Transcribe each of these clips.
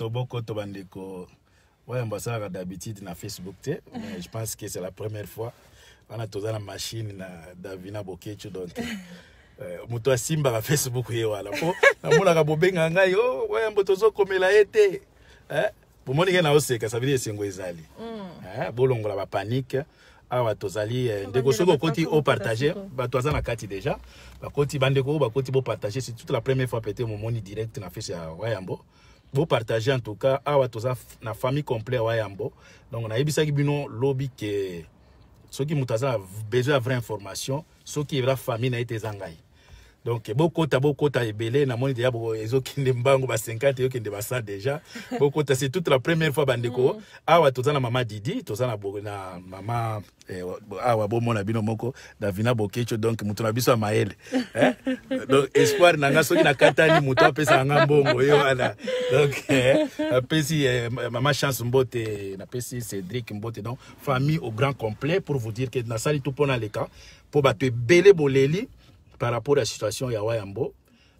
Bokoto bandeko. Ouais, on va ça d'habitude na Facebook, mais je pense que c'est la première fois. On a tous la machine na Davina Bokecho donc muto asimba na Facebook ye wala po na mona ka bobenga ngai oh ouais mbotozo komela ete pour moni na oseka ça veut dire sengo ezali bolongola ba panique awa tozali ndeko soko koti au partager ba toza na kati déjà ba koti bandeko ba koti bo partager c'est toute la première fois pété mon moni direct na face ya Wayambo bo partager en tout cas awa toza na famille complète Wayambo donc on a ebisa ki bino lobby que ceux qui ont besoin de vraie information, ceux qui ont la famille n'a été zangai. Donc beaucoup de belé na moni déjà ezo kinde mbango ba 50 yo kinde ba 100 déjà. Beaucoup c'est toute la première fois bandeko. Awa tozana mama Didi, tozana na mama awa bo mona bino moko Davina Bokecho donc mutu na biso maele. Donc espoir nanga soki na katani mutu apesa nga mbongo yo wana. Donc apesi mama chance mbote na pesi Cédric mbote donc famille au grand complet pour vous dire que na sali tout pona le cas pour battre belé boleli par rapport à la situation ya Wayambo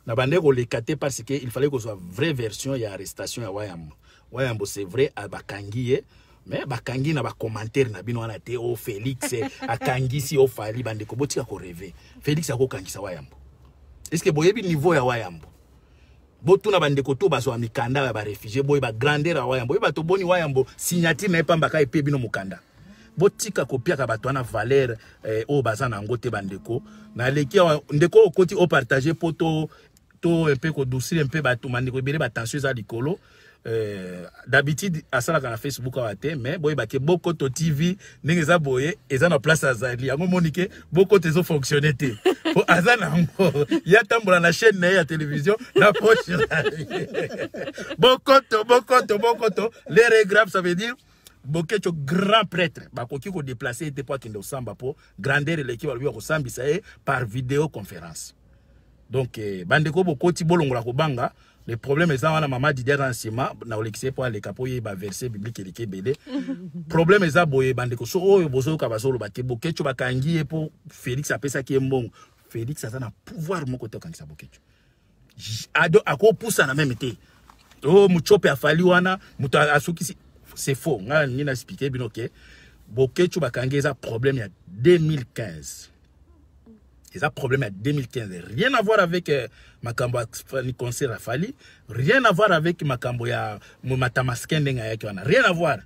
na bande ko le katé parce que il fallait que soit vraie version ya arrestation ya Wayambo. Wayambo c'est vrai à bakangi mais bakangi na ba commentaire na bino wana te o Félix akangi si o fali bande ko botika ko rêver Félix akokangisa Wayambo. Est-ce que boyebi niveau ya Wayambo botu na bande ko to bazo mikanda ba réfugié boy ba grandeur ya Wayambo ba to boni Wayambo signature na epamba ka epe bino mukanda botika kopia ka bato na valeur o bazana ngote bandeko na leki ndeko okoti o partager poto to un peu ko doucir un peu bato mandeko bere ba tension za likolo d'habitude asala ka na Facebook awate mais boy ba ke Bokoto TV ndenge za boye eza na place azali yango monike Bokoto ezo fonctionner te po azana ngo ya tambola na chaîne na ya télévision na poche Bokoto les regrave ça veut dire Bokecho grand prêtre bakoki ko déplacer était pas kende osamba po grandeur l'équipe ba lui ko sambisa par vidéoconférence donc bandeko bokoti bolongola ko banga le problème est wana mama Didier Ransima na olekise po ale kapoye ba verset biblique eleke belé problème est boye bandeko so oyo bozo ka bazolo bake Bokecho bakangi po Félix apesa ki mbongo Félix a na pouvoir moko to kangisa Bokecho ado akopousa na même té oh muchope afali wana muto asukisi. C'est faux. On a expliqué bien ok. Bokecho bakangeza problème il y a 2015. Ils a problème il y a 2015. Rien à voir avec makambo ni concert Rafali, rien à voir avec makambo ya matamaskende ngayaki wana. Rien à voir.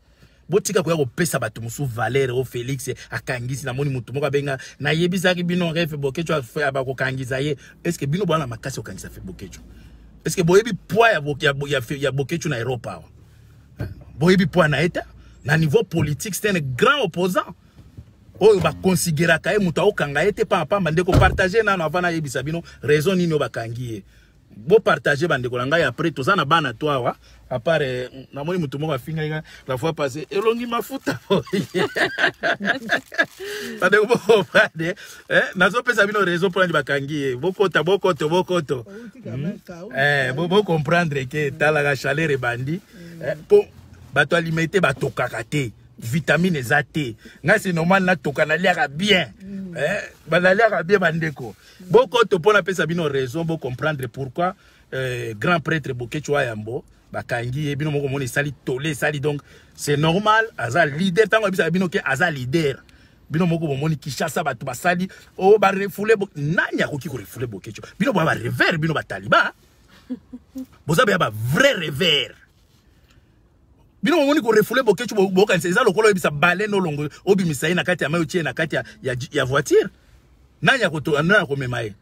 Botika ko pesa batu musu Valère o Félix akangisi na moni mutu moko benga na yebisa ki bino ref Bokecho afa ba ko kangisa ye. Est-ce que bino bana makasi okangisa fe Bokecho? Est-ce que boyebi poids ya Bokecho na Europa? Boyebi point na eta na niveau politique c'est un grand opposant oyo ba considérer ka muta okanga ete pa bandeko partager na avana yebisa bino raison nini bakangi bo partager bandeko ngai après toza na bana toi à part na moni mutu moko afinga la fois passée elongi mafuta bandeko bo pade nazo pesa bino raison pour bakangi Bokoto bo comprendre que tala ga chaleur bandi po bato alimité bato kakate vitamine zate nga c'est normal na toka na liaka bien banaliaka bien bandeko Bokoto pona pesa bino raison bo comprendre pourquoi grand prêtre Bokecho Wayambo bakangi bino moko moni sali tolé sali donc c'est normal aza leader tango bisa bino ke aza leader bino moko moni Kishasa bato basali o ba refoulé nani akoki ko refoulé Bokecho bino ba revers bino ba taliba boza ba vrai revers bino moni ko refoulé Bokecho boka c'est ça lokolo bisa balé no longo obimisa na kati ya mayo tie na kati ya voiture nani akoto na ko memaye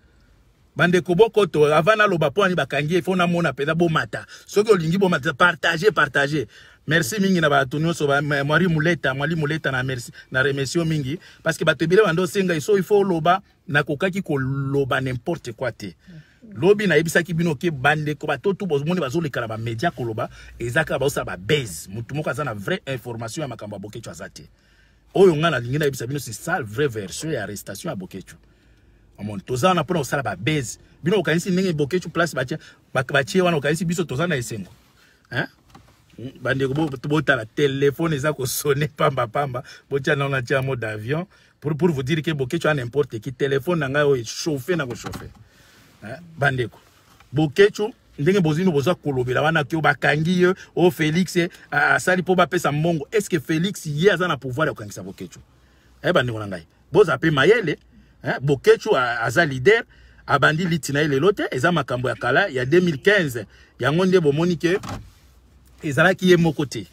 bande ko Bokoto avana loba po ani bakangi fo na mona peda bo mata soki olingi bo mata partager merci mingi na ba tunyo so ba mwali muleta na merci na remercie mingi parce que batebile bando senga so il faut loba na kokaki ko loba n'importe quoi te lobi na ebisa ki bino ke bande ko batoto bozomoni bazolekala ba media koloba ezaka ba osa ba base mutu moko azana vraie information ya makambo Bokecho azate oyo ngana lingina ebisa bino c'est ça vraie version ya arrestation ya Bokecho amon tozana pona osala ba base bino okanisi ndenge Bokecho place batie wana okanisi biso tozana esengo bande ko bota la téléphone eza ko sonner pamba botia na tia mode d'avion pour vous dire que Bokecho a n'importe qui téléphone nga o chauffer na ko chauffer bandeko Bokecho ndenge bozino boza kolobela wana ke bakangi o Félix asali po ba pesa mbongo. Est-ce que Félix ye aza na pouvoir ya kokangisa Bokecho? Ba ndeko na ngai boza pe mayele Bokecho aza leader abandi litina ile lote eza makambo ya kala ya 2015 yango nde bomoni ke ezalaki ye moko te.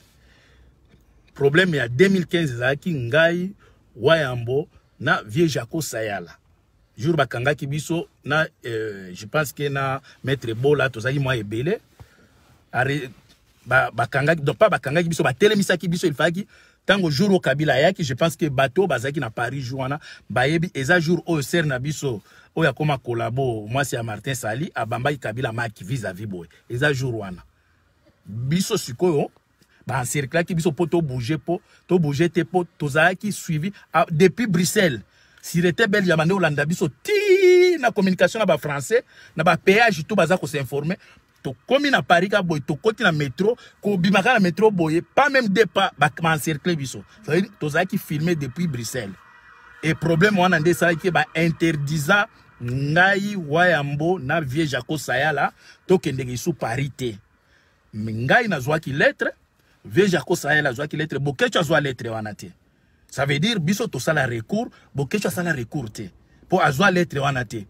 Problème ya 2015 ezalaki ngai Wayambo na Vieux Jaco Sayala. Jour bakangaki biso na je pense que na maître Bola tozaki moi ebele bakangaki donc pas bakangaki biso batelemisaki biso il faki tango jour au Kabila yaki je pense que bateau bazaki na Paris jour bayebi eza jour au ser na biso o ya koma collabo moi c'est Martin Sali abamba Kabila maki vis-à-vis boy eza jour wana biso sikoyo ba encercler ki biso po to bouger te po tozaki suivi depuis Bruxelles. Si était belge ya bande Olanda biso ti na communication na ba français na ba péage tout baza ko s'informer to komi na Paris ka boy to koti na métro ko bimaka na métro boy pas même deux pas ba encercler biso ça veut dire tozaki filmer depuis Bruxelles et problème wana ndé ça ki ba interdisa ngai Wayambo na Vieux Jaco Sayala to kendeki sous parité ngai na zwaki lettre Vieux Jaco Sayala zwaki lettre Bokecho zwa lettre wana te. Ça veut dire biso to sala recours Bokecho sala recours te pour azwa lettre wana te.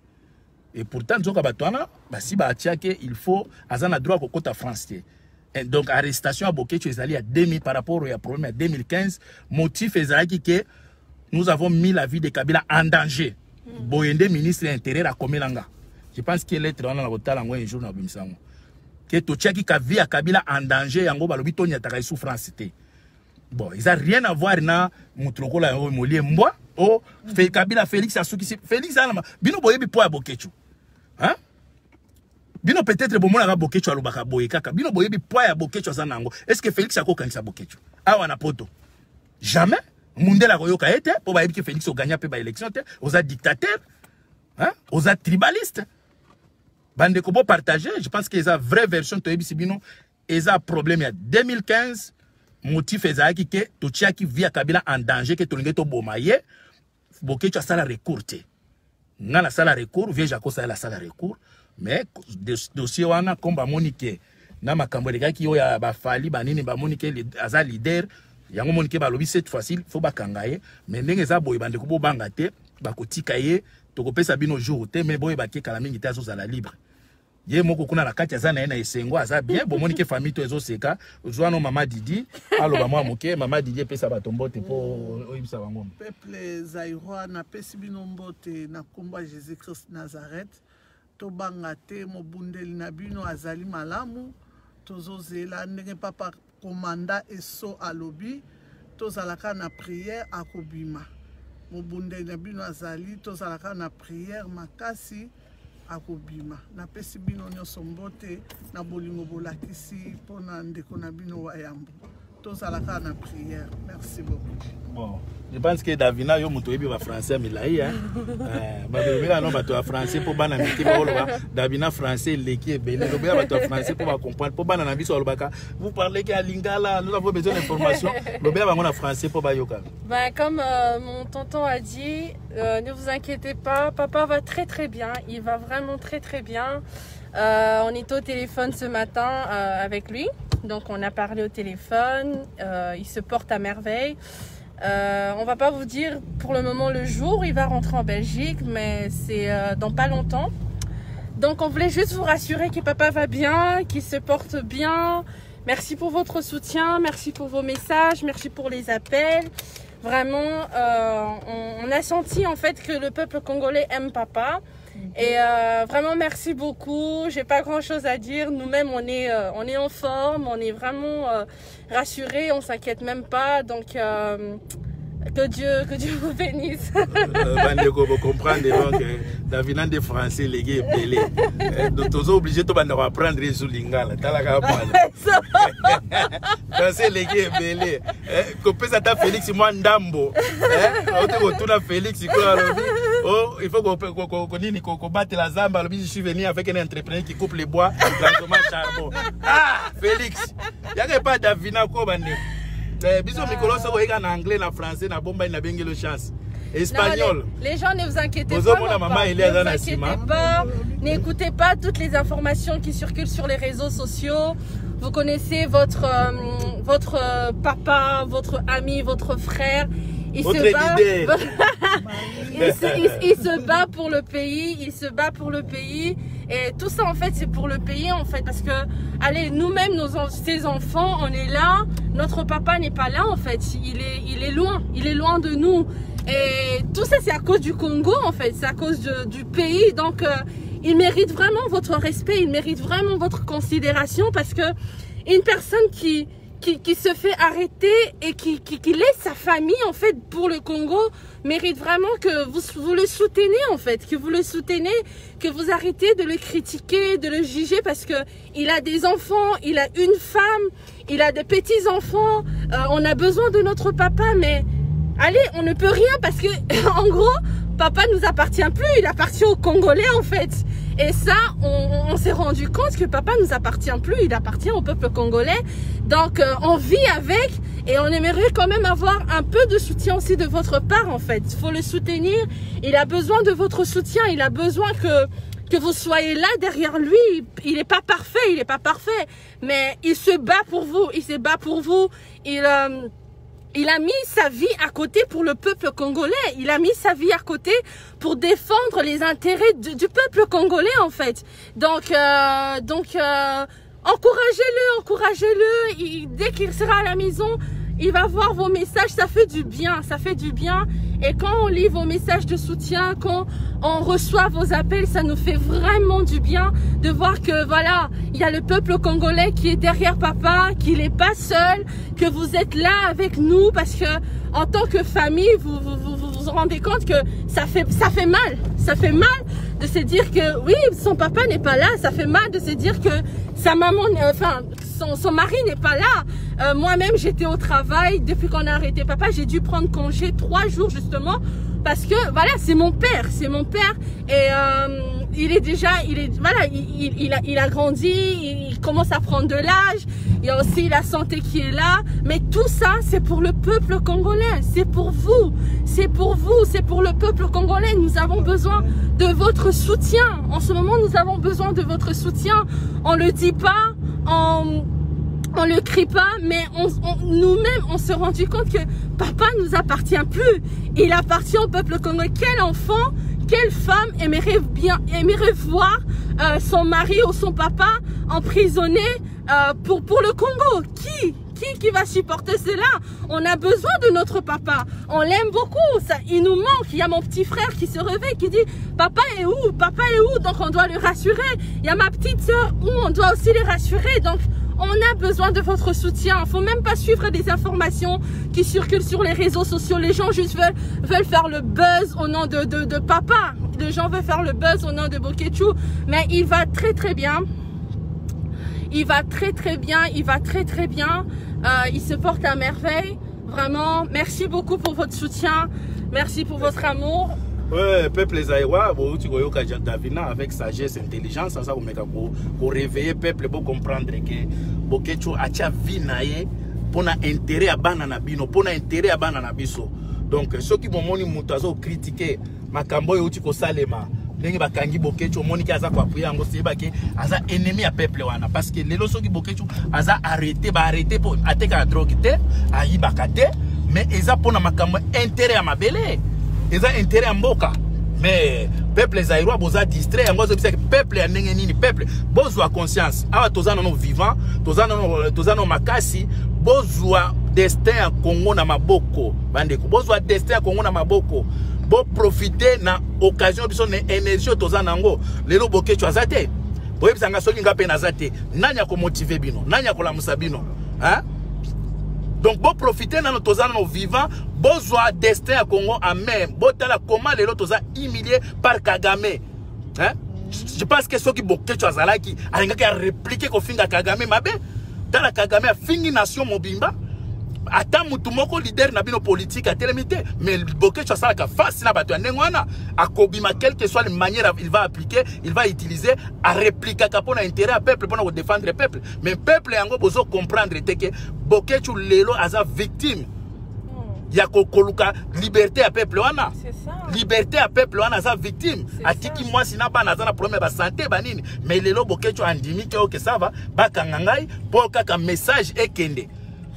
Et pourtant nzoka batwana basi ba atiake il faut azana droit ko kota France te. Et donc arrestation à Bokecho ezali à 2000 par rapport au problème à 2015 motif ezali que nous avons mis la vie de Kabila en danger. Boyende ministre intérieur a komelanga. Je pense que lettre wana na kotala ngo un jour na bimisango. Que to tchaki ka vie à Kabila en danger yango balobi to nyataka souffrance te. Bon, ils n'ont rien à voir na mutrokola yo molie mboa o fe Kabila Félix asuki Félix alama bino boyebi po ya Bokecho. Hein? Bino peut-être bomona ka Bokecho alobaka boye kaka bino boyebi po ya Bokecho zanango. Est-ce que Félix akokangisa Bokecho? Awa na poto. Jamais mundela koyoka ete po bayebi que Félix o gagner pe ba élection te, oza dictateur. Hein? Oza tribaliste. Bande ko bo partager, je pense que eza vraie version to yebi sibino eza problème ya 2015. Motif ezaki ke tochiaki via Kabila en danger que tolinge to bomaye Bokecho sala recours te ngana sala recours Vieux Jaco Sayala sala recours mais dossier wana komba monike na makambo lekaki yo ya bafali banini ba monike aza leader yango monike balobi cette fois-ci faut bakangaye mais ndenge za boye bande ko bobanga te bakotika ye tokopesa bino jour te mais boye bakie kala mingi te azozala libre. Ye moko kuna na kati azana na esengo aza bien bomoni ke famille to ezoseka zwana mama Didi aloba mwa moke mama Didi pesa batombote po oyibisa bango peuple Zaïrois na pesi bino mbote na komba Jésus Christ Nazareth to banga te mobundeli na bino azali malamu tozozela ndenge papa komanda eso alobi tozalaka na prière akobima mobundeli na bino azali tozalaka na prière makasi akobima na pesi bino nyonso mbote na bolingo bolakisi pona ndeko na bino Wayambo tozalaka na prière. Merci beaucoup. Bon, je pense que Davina yo muto yebi ba français milai hein. Ba bebela no bato ya français po bana miki ba oloba Davina français leki ebele lo bela bato ya français po ba comprendre po bana na biso olobaka vous parlez que à Lingala nous avons besoin d'informations lo bela bango na français po ba yoka. Ben comme mon tonton a dit, ne vous inquiétez pas, papa va très bien, il va vraiment très bien. On était au téléphone ce matin avec lui, donc on a parlé au téléphone, il se porte à merveille. On va pas vous dire pour le moment le jour où il va rentrer en Belgique, mais c'est dans pas longtemps. Donc on voulait juste vous rassurer que papa va bien, qu'il se porte bien. Merci pour votre soutien, merci pour vos messages, merci pour les appels. Vraiment, on a senti en fait que le peuple congolais aime papa. Et vraiment merci beaucoup. J'ai pas grand chose à dire. Nous-mêmes on est en forme, on est vraiment rassurés, on s'inquiète même pas. Donc que Dieu vous bénisse. Vous comprenez donc Davina des Français les gars belé. Donc tous obligés de apprendre sur lingala. Talaka Français les gars belé. Copé ça ta Félix moi ndambo. On te retourne Félix oh, il faut qu'on batte la zamba. Je suis venu avec un entrepreneur qui coupe les bois grandement charbon. Ah, Félix. Il n'y a pas Davina ko bande. Biso mikolo so en anglais na français na bomba ina bengelo chance. Espagnol. Non, les gens, ne vous inquiétez Bonjour, pas. mon maman, pas. il est Ne dans vous la inquiétez cima. pas. N'écoutez pas toutes les informations qui circulent sur les réseaux sociaux. Vous connaissez votre papa, votre ami, votre frère. Il Votre se bat. leader. il se bat pour le pays. Il se bat pour le pays. Et tout ça, en fait, c'est pour le pays, en fait. Parce que, allez, nous-mêmes, ses enfants, on est là. Notre papa n'est pas là, en fait. Il est loin. Il est loin de nous. Et tout ça, c'est à cause du Congo, en fait. C'est à cause du pays. Donc, il mérite vraiment votre respect. Il mérite vraiment votre considération. Parce que une personne qui se fait arrêter et qui laisse sa famille, en fait, pour le Congo, mérite vraiment que vous le soutenez, en fait, que vous le soutenez, que vous arrêtez de le critiquer, de le juger, parce que il a des enfants, il a une femme, il a des petits-enfants, on a besoin de notre papa, mais allez, on ne peut rien parce que, en gros, papa nous appartient plus, il appartient aux Congolais, en fait. Et ça, on s'est rendu compte que papa nous appartient plus, il appartient au peuple congolais. Donc, on vit avec et on aimerait quand même avoir un peu de soutien aussi de votre part, en fait. Il faut le soutenir. Il a besoin de votre soutien. Il a besoin que vous soyez là derrière lui. Il n'est pas parfait, mais il se bat pour vous. Il se bat pour vous. Il a mis sa vie à côté pour le peuple congolais. Il a mis sa vie à côté pour défendre les intérêts du peuple congolais, en fait. Donc, encouragez-le. Dès qu'il sera à la maison, il va voir vos messages. Ça fait du bien, ça fait du bien. Et quand on lit vos messages de soutien, quand on reçoit vos appels, ça nous fait vraiment du bien de voir que voilà, il y a le peuple congolais qui est derrière papa, qu'il n'est pas seul, que vous êtes là avec nous parce que en tant que famille, vous vous rendez compte que ça fait mal. Ça fait mal de se dire que oui, son papa n'est pas là. Ça fait mal de se dire que sa maman, son mari n'est pas là. Moi-même, j'étais au travail. Depuis qu'on a arrêté papa, j'ai dû prendre congé 3 jours justement parce que voilà, c'est mon père. Et il a grandi, il commence à prendre de l'âge. Il y a aussi la santé qui est là. Mais tout ça, c'est pour le peuple congolais. C'est pour vous. C'est pour le peuple congolais. Nous avons besoin de votre soutien. En ce moment, nous avons besoin de votre soutien. On le dit pas, on le crie pas, mais nous-mêmes, on s'est rendu compte que papa nous appartient plus. Il appartient au peuple congolais. Quel enfant, quelle femme aimerait voir son mari ou son papa emprisonné pour le Congo? Qui va supporter cela? On a besoin de notre papa. On l'aime beaucoup. Ça, il nous manque. Il y a mon petit frère qui se réveille, qui dit papa est où? Papa est où? Donc on doit le rassurer. Il y a ma petite soeur où on doit aussi les rassurer. Donc on a besoin de votre soutien. Il ne faut même pas suivre des informations qui circulent sur les réseaux sociaux. Les gens juste veulent faire le buzz au nom de papa. Les gens veulent faire le buzz au nom de Bokechu. Mais il va très très bien. Il va très très bien. Il se porte à merveille. Vraiment, merci beaucoup pour votre soutien. Merci pour votre amour. Ouais, peuple Zaïwa, tu vois, Davina avec sagesse, intelligence, ça vous réveiller peuple pour comprendre que Bokechu a vie naie pour intérêt à banana bino, pour intérêt à banana biso. Donc ceux qui m'ont moni critiquer makambo yo tiko salema. Ndenge bakangi Bokechu moni aza kwa puya ngo seba ke aza ennemi à peuple wana parce que lelo soki Bokechu aza arrêté pour ateka la drogue te ayi bakate mais eza pona makambo intérêt à mabele. Ils ont intérêt à mboka. Mais peuple zaïrois boza distrait yango zo bisaka peuple ya ndenge nini peuple bozwa conscience awa tozana no vivant tozana makasi bozwa destin ya Congo na maboko bandeko bozwa destin ya Congo na maboko bo profiter na occasion biso na énergie tozana ngo lelo Bokechu azate boye bisanga soki ngape na zate nani ya ko motiver bino nani ya ko lamusa bino hein. Donc, bon profiter dans nos vivants, bon joie destin à Congo à même. Bon tala comment les autres humiliés par Kagame. Hein? Je pense que ceux qui boquent tu as qui a répliqué qu'on finit à Kagame mabe. Tala Kagame a fini nation mobimba. Attends mutumoko leader na bino politique à télémité. Mais boquet tu as ça face na batu nengwana. A kobima quelle que soit la manière il va appliquer, il va utiliser à répliquer pour intérêt à peuple pour défendre le peuple. Mais peuple yango bozo comprendre que boquet tu lelo as a victime. ya kokoluka liberté à peuple wana. C'est ça. Liberté à peuple wana za victime. Atiki moi sina ba na za na problème ba santé ba nini. Mais lelo bokecho andimi que ça va ba kangangai pour kaka message ekende.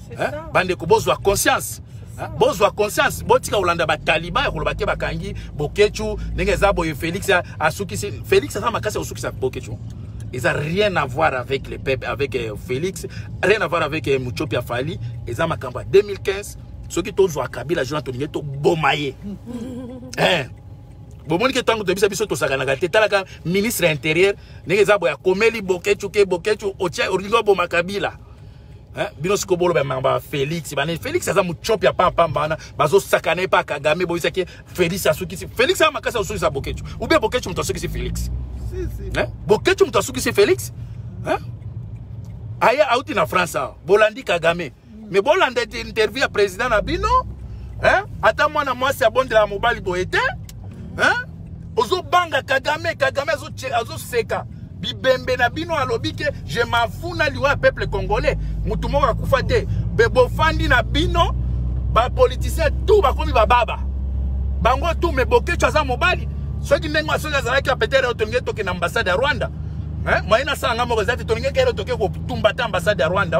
C'est ça. Bande ko bozwa conscience. Bozwa conscience botika olanda ba taliban ko lobake ba kangi bokecho ndenge za boye Félix asukisi Félix ça makasi asukisa bokecho. Ils n'ont rien à voir avec les peuples, avec Félix, rien à voir avec Muchopia Fali. Ils ont en 2015, ceux qui ont joué à Kabila, ils ont été bomaillés. Bon, moi, je ministre intérieur, ils ont Komeli, Bokechu, Otia, Origo, Boma Kabila. Binos Kobolo, Félix, Félix, ça Muchopia Pamba, Bazo Sakane, pas Kagame, Boisaki, Félix, Félix, a makasa au à Bokechu. Ou bien Bokechu, c'est Félix. Bokechu mutasuki c'est Félix. Aya out na France. Bolandi Kagame. Mais Bolandi interview à président Nabino. Ata mwana mwasi abondela mobali boete. Ozo banga Kagame azo seka. Bibembe Nabino alobi ke je m'en fous na liwa peuple congolais. Mutu moko akufa te. Bebo fandi Nabino ba politicien tout ba komi ba baba. Bango tout me Bokechu aza mobali. Ceux qui n'ont pas peut-être retourné à l'ambassade de Rwanda. Moi, je suis retourné à l'ambassade de Rwanda.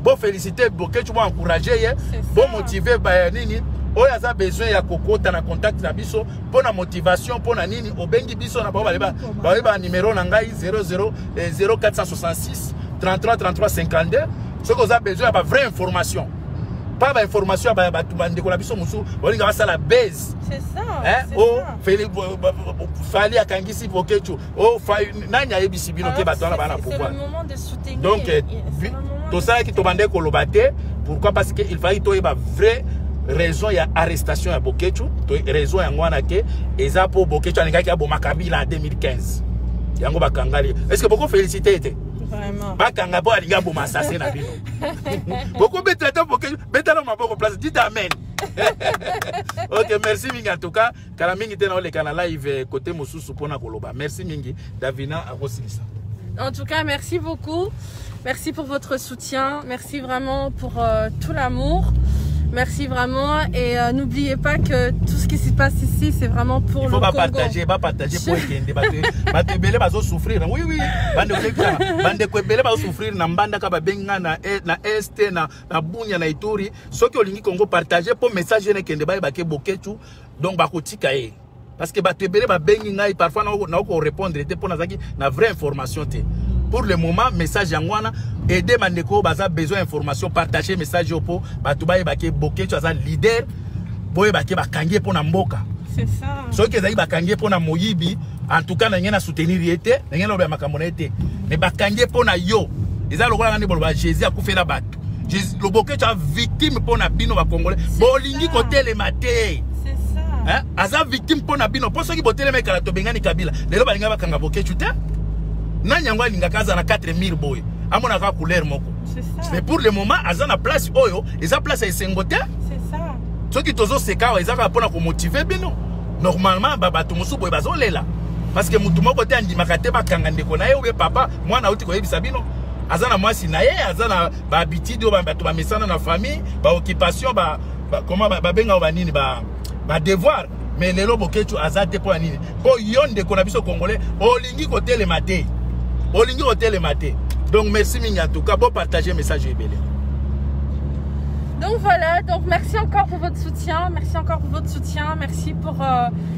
Bon, féliciter, bon, encourager, bon, motiver, on a besoin de contact pour la motivation, pour la nini, au bengi biso na ba numéro nangai 0466 33 33 52. Ce que vous avez besoin de vraie information. Pas d'information, la base. C'est ça. Oh, Fali à Kangisi Bokechu. Oh, Nanya Ebisibino qui bat dans la banane. C'est le moment de soutenir. Donc, tout ça qui te demandait qu'on le battait. Pourquoi? Parce qu'il fallait qu'il y ait une vraie raison, il y a arrestation à Bokechu. Raison, il y a et ça pour Bokechu, il y a Makabila en 2015. Est-ce que beaucoup félicité? Vraiment. Beaucoup de traitants pour que place. Dites amen. Ok, merci Mingi. En tout cas, Kalamingi était dans le canal live côté Moussousou Pona Koloba. Merci Mingi. Davina à Rosilissa. En tout cas, merci beaucoup. Merci pour votre soutien. Merci vraiment pour tout l'amour. Merci vraiment et n'oubliez pas que tout ce qui se passe ici, c'est vraiment pour le Congo. Il faut pas partager pour éteindre. Batebele bazo souffrir. Oui, oui. Bande kwebele bazo souffrir na mbanda ka babenga na est na bunya na Ituri. Ceux qui olingi Congo partager pour message ne kende ba ke Bokechu donc bakotika e. Parce que batebele ba bengi ngai parfois na ko répondre était pour nazaki na vraie information te. Pour le moment, message yangwana, aider Mandeko, baza besoin d'information, partager message au pot, batuba ebake boke, tu as un leader, boye bake bakangie pour Namboka. C'est ça. Ceux qui ont bakangie pour Moyibi, en tout cas, n'a soutenir yete, n'a pas makamonete, mais bakangie pour na yo. Ils ont le droit de dire Jésus a coupé la batte. Le boke, tu as victime pour na bino ba congolais. Bolingi côté les matés. C'est ça. Aza victime pour na bino. Pour ceux qui botent les mecs à la Tobengani Kabila, les loba linga bakanga boke, tu t'es? Nanyangwa lingakaza na 4000 boy amona ka couleur moko. C'est ça. Mais pour le moment azana place oyo eza place à Sengote. C'est ça. Ceux qui tozo seka ezaka pona ko motiver bino. Normalement baba to musu boy bazolela parce que mutu moko te andimaka te bakanga ndeko na ye obe papa mwana uti ko yebisa bino azana mwasi na ye azana ba habitude ba bato ba mesana na famille ba occupation ba comment ba benga ba nini ba devoir. Mais lelo Bokechu azate pour nini po yonde ko na biso congolais olingi ko tele maté. Olingi hôtel maté. Donc merci Mingi en tout cas pour partager le message ébélé. Donc voilà, donc merci encore pour votre soutien, merci encore pour votre soutien, merci pour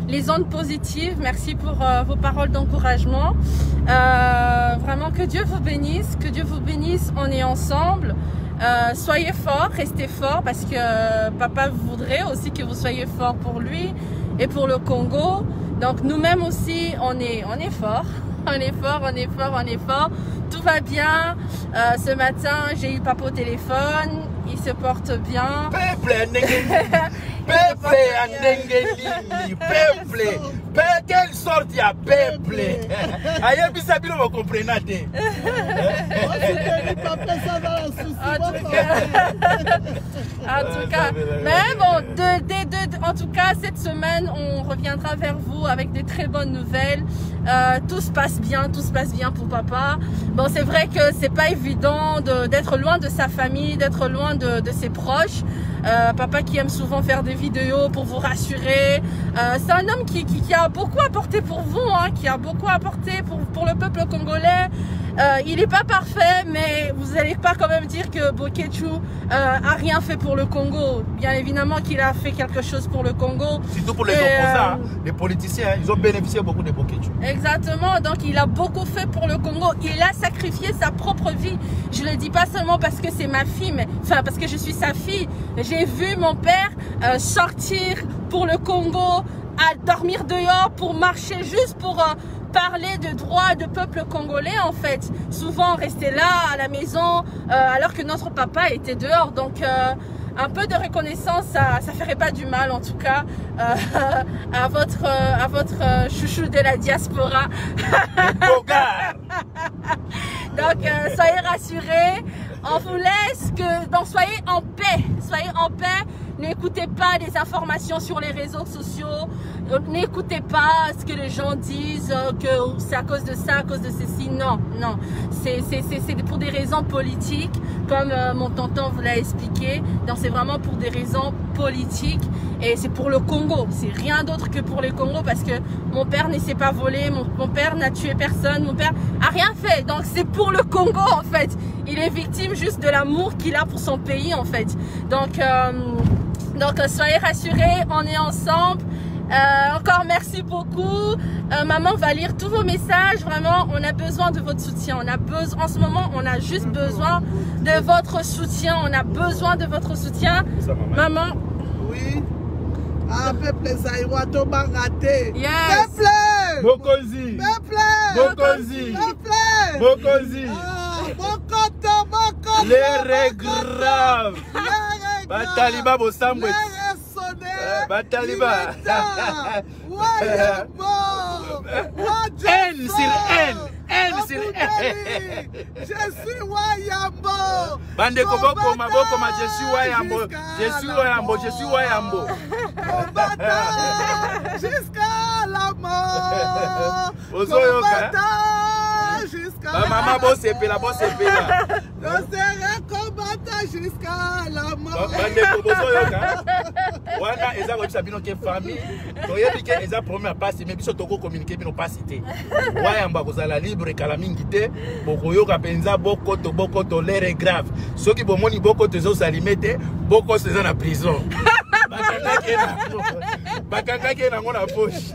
les ondes positives, merci pour vos paroles d'encouragement. Vraiment que Dieu vous bénisse, on est ensemble. Soyez forts, restez forts parce que papa voudrait aussi que vous soyez forts pour lui et pour le Congo. Donc nous-mêmes aussi, on est forts. On est fort. Tout va bien. Ce matin, j'ai eu papa au téléphone. Il se porte bien. Peuple quelle sorte de peuple. Aïe, puis ça, vous comprenez. En tout cas, mais bon, en tout cas, cette semaine, on reviendra vers vous avec des très bonnes nouvelles. Tout se passe bien pour papa. Bon, c'est vrai que c'est pas évident d'être loin de sa famille, d'être loin de ses proches. Papa qui aime souvent faire des vidéos pour vous rassurer. C'est un homme qui a beaucoup apporté pour vous, hein, qui a beaucoup apporté pour le peuple congolais. Il n'est pas parfait, mais vous n'allez pas quand même dire que Bokechu a rien fait pour le Congo. Bien évidemment qu'il a fait quelque chose pour le Congo. Surtout pour les opposants, les politiciens, ils ont bénéficié beaucoup de Bokechu. Exactement, donc il a beaucoup fait pour le Congo. Il a sacrifié sa propre vie. Je ne le dis pas seulement parce que c'est ma fille, mais enfin parce que je suis sa fille. J'ai vu mon père sortir pour le Congo, à dormir dehors, pour marcher juste pour parler de droits de peuple congolais en fait. Souvent rester là à la maison alors que notre papa était dehors. Donc un peu de reconnaissance, ça ferait pas du mal en tout cas à votre chouchou de la diaspora. Donc soyez rassurés, on vous laisse donc soyez en paix, n'écoutez pas les informations sur les réseaux sociaux, n'écoutez pas ce que les gens disent, que c'est à cause de ça, à cause de ceci, non, c'est pour des raisons politiques, comme mon tonton vous l'a expliqué, donc c'est vraiment pour des raisons politiques, et c'est pour le Congo, c'est rien d'autre que pour le Congo, parce que mon père ne s'est pas volé, mon père n'a tué personne, mon père a rien fait, donc c'est pour le Congo en fait, il est victime juste de l'amour qu'il a pour son pays en fait, donc soyez rassurés, on est ensemble. Encore merci beaucoup. Maman va lire tous vos messages. Vraiment, on a besoin de votre soutien. En ce moment, on a juste besoin de votre soutien. On a besoin de votre soutien. Maman. Oui. Ah, peuple Zaïrois, Toba raté. Yes. Peuple. Bokozi. Peuple. Bokozi. Peuple. Bokozi. Bokoto. Les regraves. Bataliba Bosambwe. Bataliba. Haine sur haine. Haine sur haine. Je suis Wayambo. Bande Koboko Maboko, je suis Wayambo. Je suis Wayambo. Je suis Wayambo. Combattant jusqu'à la mort. Combattant jusqu'à la mort. Maman, bosse épée là, bosse épée là. Je serai combattant jusqu'à la mort. Bande Kobozo Yoka. Wana eza ko sabino ke famille. Toyebi ke eza premier passe mais biso toko communiquer bino pas cité. Wayamba kozala libre kala mingi te. Bokoyoka penza boko to l'air grave. Soki bomoni boko tezo salimete, boko seza na prison. Bakanga ke na ngona poche.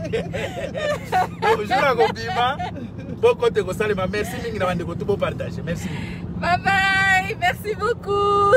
Bonjour Gobima. Boko te ko salima, merci mingi na bande ko to partager. Merci. Bye bye, merci beaucoup.